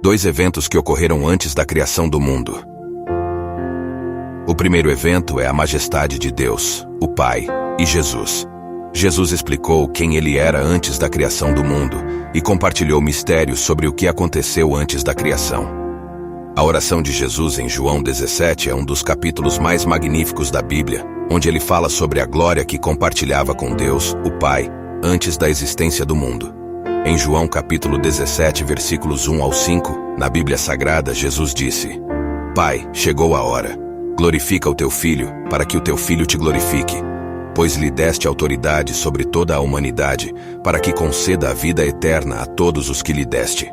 Dois eventos que ocorreram antes da criação do mundo. O primeiro evento é a majestade de Deus, o Pai, e Jesus. Jesus explicou quem ele era antes da criação do mundo e compartilhou mistérios sobre o que aconteceu antes da criação. A oração de Jesus em João 17 é um dos capítulos mais magníficos da Bíblia, onde ele fala sobre a glória que compartilhava com Deus, o Pai, antes da existência do mundo. Em João capítulo 17, versículos 1 ao 5, na Bíblia Sagrada, Jesus disse: Pai, chegou a hora. Glorifica o teu Filho, para que o teu Filho te glorifique, pois lhe deste autoridade sobre toda a humanidade, para que conceda a vida eterna a todos os que lhe deste.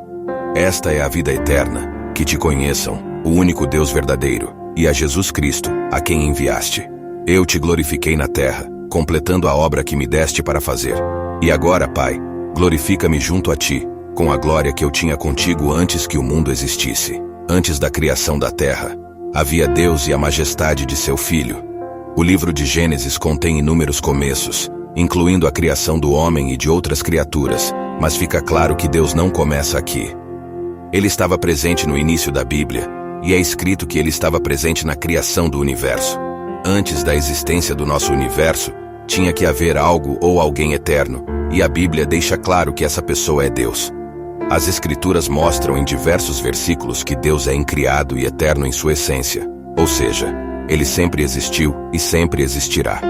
Esta é a vida eterna, que te conheçam, o único Deus verdadeiro, e a Jesus Cristo, a quem enviaste. Eu te glorifiquei na terra, completando a obra que me deste para fazer. E agora, Pai, glorifica-me junto a ti, com a glória que eu tinha contigo antes que o mundo existisse. Antes da criação da terra, havia Deus e a majestade de seu Filho. O livro de Gênesis contém inúmeros começos, incluindo a criação do homem e de outras criaturas, mas fica claro que Deus não começa aqui. Ele estava presente no início da Bíblia, e é escrito que ele estava presente na criação do universo. Antes da existência do nosso universo, tinha que haver algo ou alguém eterno, e a Bíblia deixa claro que essa pessoa é Deus. As Escrituras mostram em diversos versículos que Deus é incriado e eterno em sua essência, ou seja, ele sempre existiu e sempre existirá.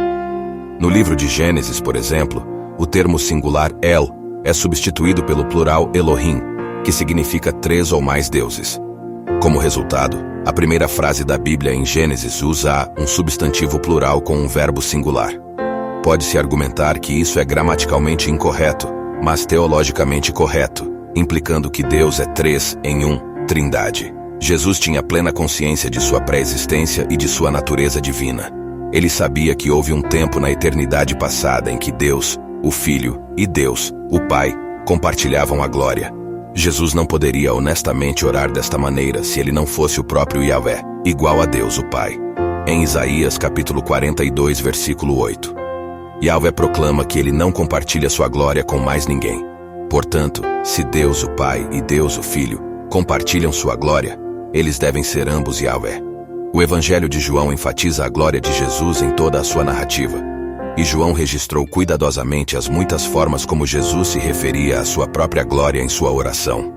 No livro de Gênesis, por exemplo, o termo singular El é substituído pelo plural Elohim, que significa 3 ou mais deuses. Como resultado, a primeira frase da Bíblia em Gênesis usa um substantivo plural com um verbo singular. Pode-se argumentar que isso é gramaticalmente incorreto, mas teologicamente correto, implicando que Deus é 3 em 1, Trindade. Jesus tinha plena consciência de sua pré-existência e de sua natureza divina. Ele sabia que houve um tempo na eternidade passada em que Deus, o Filho, e Deus, o Pai, compartilhavam a glória. Jesus não poderia honestamente orar desta maneira se ele não fosse o próprio Yahvé, igual a Deus, o Pai. Em Isaías capítulo 42, versículo 8. Yahvé proclama que ele não compartilha sua glória com mais ninguém. Portanto, se Deus, o Pai, e Deus, o Filho, compartilham sua glória, eles devem ser ambos Yahvé. O Evangelho de João enfatiza a glória de Jesus em toda a sua narrativa. E João registrou cuidadosamente as muitas formas como Jesus se referia à sua própria glória em sua oração.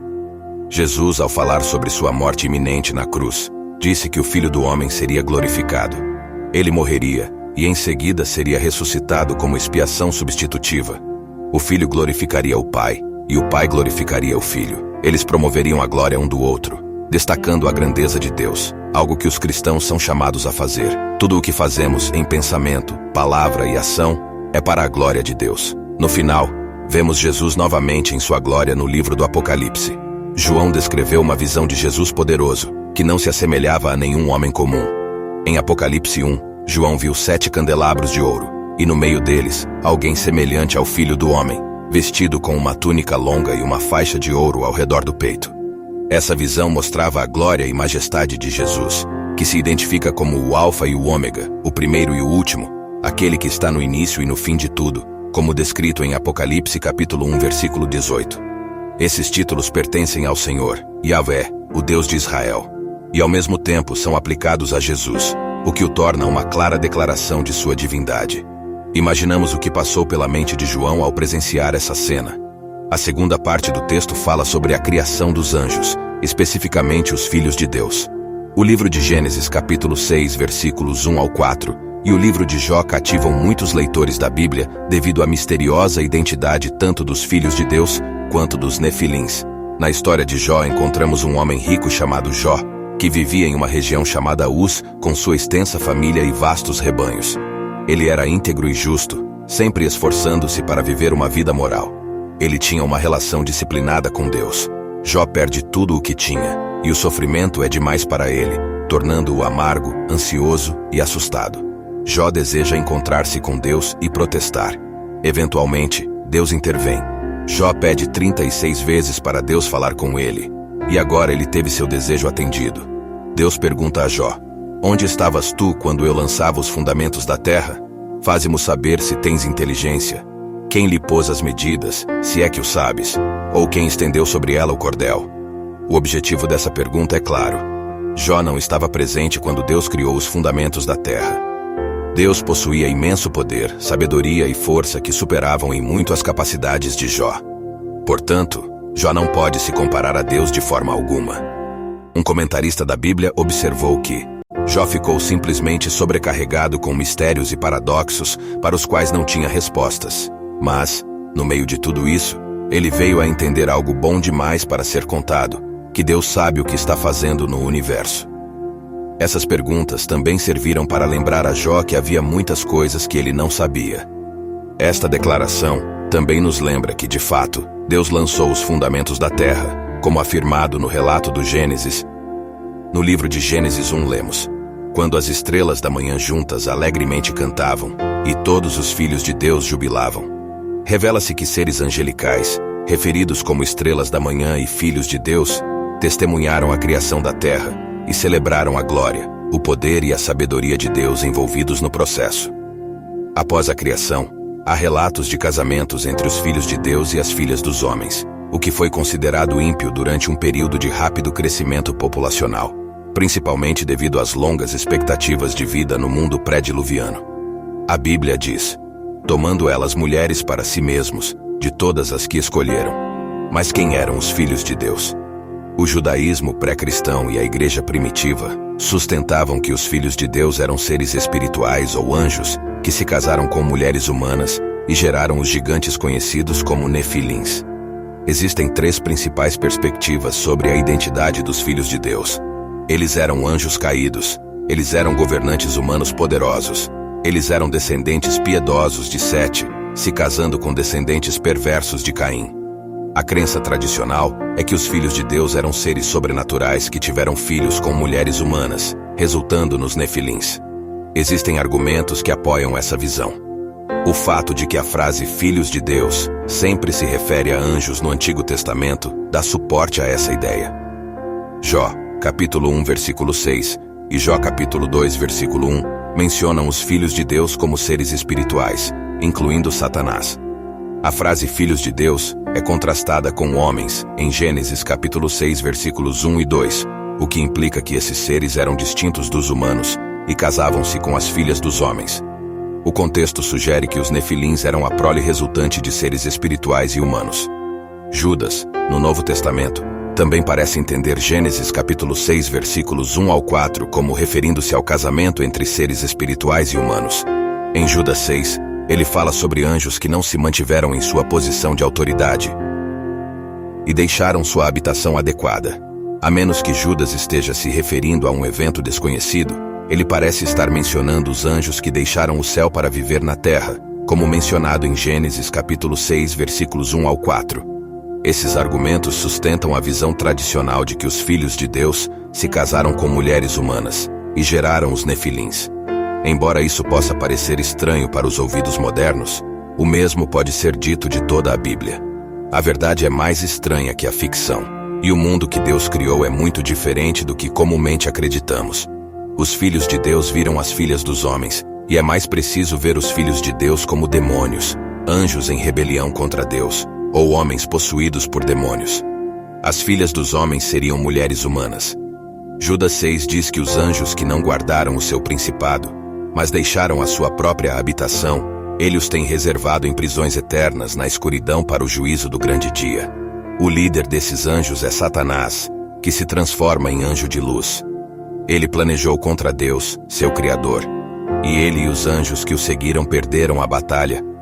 Jesus, ao falar sobre sua morte iminente na cruz, disse que o Filho do Homem seria glorificado. Ele morreria, e em seguida seria ressuscitado como expiação substitutiva. O Filho glorificaria o Pai, e o Pai glorificaria o Filho. Eles promoveriam a glória um do outro, destacando a grandeza de Deus, algo que os cristãos são chamados a fazer. Tudo o que fazemos em pensamento, palavra e ação é para a glória de Deus. No final, vemos Jesus novamente em sua glória no livro do Apocalipse. João descreveu uma visão de Jesus poderoso, que não se assemelhava a nenhum homem comum. Em Apocalipse 1, João viu 7 candelabros de ouro, e no meio deles, alguém semelhante ao Filho do Homem, vestido com uma túnica longa e uma faixa de ouro ao redor do peito. Essa visão mostrava a glória e majestade de Jesus, que se identifica como o Alfa e o Ômega, o primeiro e o último, aquele que está no início e no fim de tudo, como descrito em Apocalipse capítulo 1, versículo 18. Esses títulos pertencem ao Senhor, Yahvé, o Deus de Israel, e ao mesmo tempo são aplicados a Jesus, o que o torna uma clara declaração de sua divindade. Imaginamos o que passou pela mente de João ao presenciar essa cena. A segunda parte do texto fala sobre a criação dos anjos, especificamente os filhos de Deus. O livro de Gênesis capítulo 6, versículos 1 ao 4, e o livro de Jó cativam muitos leitores da Bíblia devido à misteriosa identidade tanto dos filhos de Deus quanto dos Nefilins. Na história de Jó encontramos um homem rico chamado Jó, que vivia em uma região chamada Uz, com sua extensa família e vastos rebanhos. Ele era íntegro e justo, sempre esforçando-se para viver uma vida moral. Ele tinha uma relação disciplinada com Deus. Jó perde tudo o que tinha, e o sofrimento é demais para ele, tornando-o amargo, ansioso e assustado. Jó deseja encontrar-se com Deus e protestar. Eventualmente, Deus intervém. Jó pede 36 vezes para Deus falar com ele, e agora ele teve seu desejo atendido. Deus pergunta a Jó: onde estavas tu quando eu lançava os fundamentos da terra? Faze-mo saber se tens inteligência. Quem lhe pôs as medidas, se é que o sabes, ou quem estendeu sobre ela o cordel? O objetivo dessa pergunta é claro. Jó não estava presente quando Deus criou os fundamentos da terra. Deus possuía imenso poder, sabedoria e força que superavam em muito as capacidades de Jó. Portanto, Jó não pode se comparar a Deus de forma alguma. Um comentarista da Bíblia observou que Jó ficou simplesmente sobrecarregado com mistérios e paradoxos para os quais não tinha respostas. Mas, no meio de tudo isso, ele veio a entender algo bom demais para ser contado, que Deus sabe o que está fazendo no universo. Essas perguntas também serviram para lembrar a Jó que havia muitas coisas que ele não sabia. Esta declaração também nos lembra que, de fato, Deus lançou os fundamentos da terra, como afirmado no relato do Gênesis. No livro de Gênesis 1 lemos: quando as estrelas da manhã juntas alegremente cantavam, e todos os filhos de Deus jubilavam. Revela-se que seres angelicais, referidos como estrelas da manhã e filhos de Deus, testemunharam a criação da terra e celebraram a glória, o poder e a sabedoria de Deus envolvidos no processo. Após a criação, há relatos de casamentos entre os filhos de Deus e as filhas dos homens, o que foi considerado ímpio durante um período de rápido crescimento populacional, principalmente devido às longas expectativas de vida no mundo pré-diluviano. A Bíblia diz: tomando elas mulheres para si mesmos, de todas as que escolheram. Mas quem eram os filhos de Deus? O judaísmo pré-cristão e a igreja primitiva sustentavam que os filhos de Deus eram seres espirituais ou anjos que se casaram com mulheres humanas e geraram os gigantes conhecidos como Nefilins. Existem 3 principais perspectivas sobre a identidade dos filhos de Deus. Eles eram anjos caídos, eles eram governantes humanos poderosos, eles eram descendentes piedosos de Sete, se casando com descendentes perversos de Caim. A crença tradicional é que os filhos de Deus eram seres sobrenaturais que tiveram filhos com mulheres humanas, resultando nos Nefilins. Existem argumentos que apoiam essa visão. O fato de que a frase filhos de Deus sempre se refere a anjos no Antigo Testamento dá suporte a essa ideia. Jó, capítulo 1, versículo 6, e Jó, capítulo 2, versículo 1, mencionam os filhos de Deus como seres espirituais, incluindo Satanás. A frase filhos de Deus é contrastada com homens, em Gênesis capítulo 6, versículos 1 e 2, o que implica que esses seres eram distintos dos humanos e casavam-se com as filhas dos homens. O contexto sugere que os Nefilins eram a prole resultante de seres espirituais e humanos. Judas, no Novo Testamento, também parece entender Gênesis capítulo 6, versículos 1 ao 4 como referindo-se ao casamento entre seres espirituais e humanos. Em Judas 6, ele fala sobre anjos que não se mantiveram em sua posição de autoridade e deixaram sua habitação adequada. A menos que Judas esteja se referindo a um evento desconhecido, ele parece estar mencionando os anjos que deixaram o céu para viver na terra, como mencionado em Gênesis capítulo 6, versículos 1 ao 4. Esses argumentos sustentam a visão tradicional de que os filhos de Deus se casaram com mulheres humanas e geraram os Nefilins. Embora isso possa parecer estranho para os ouvidos modernos, o mesmo pode ser dito de toda a Bíblia. A verdade é mais estranha que a ficção, e o mundo que Deus criou é muito diferente do que comumente acreditamos. Os filhos de Deus viram as filhas dos homens, e é mais preciso ver os filhos de Deus como demônios, anjos em rebelião contra Deus, ou homens possuídos por demônios. As filhas dos homens seriam mulheres humanas. Judas 6 diz que os anjos que não guardaram o seu principado, mas deixaram a sua própria habitação, ele os tem reservado em prisões eternas na escuridão para o juízo do grande dia. O líder desses anjos é Satanás, que se transforma em anjo de luz. Ele planejou contra Deus, seu Criador, e ele e os anjos que o seguiram perderam a batalha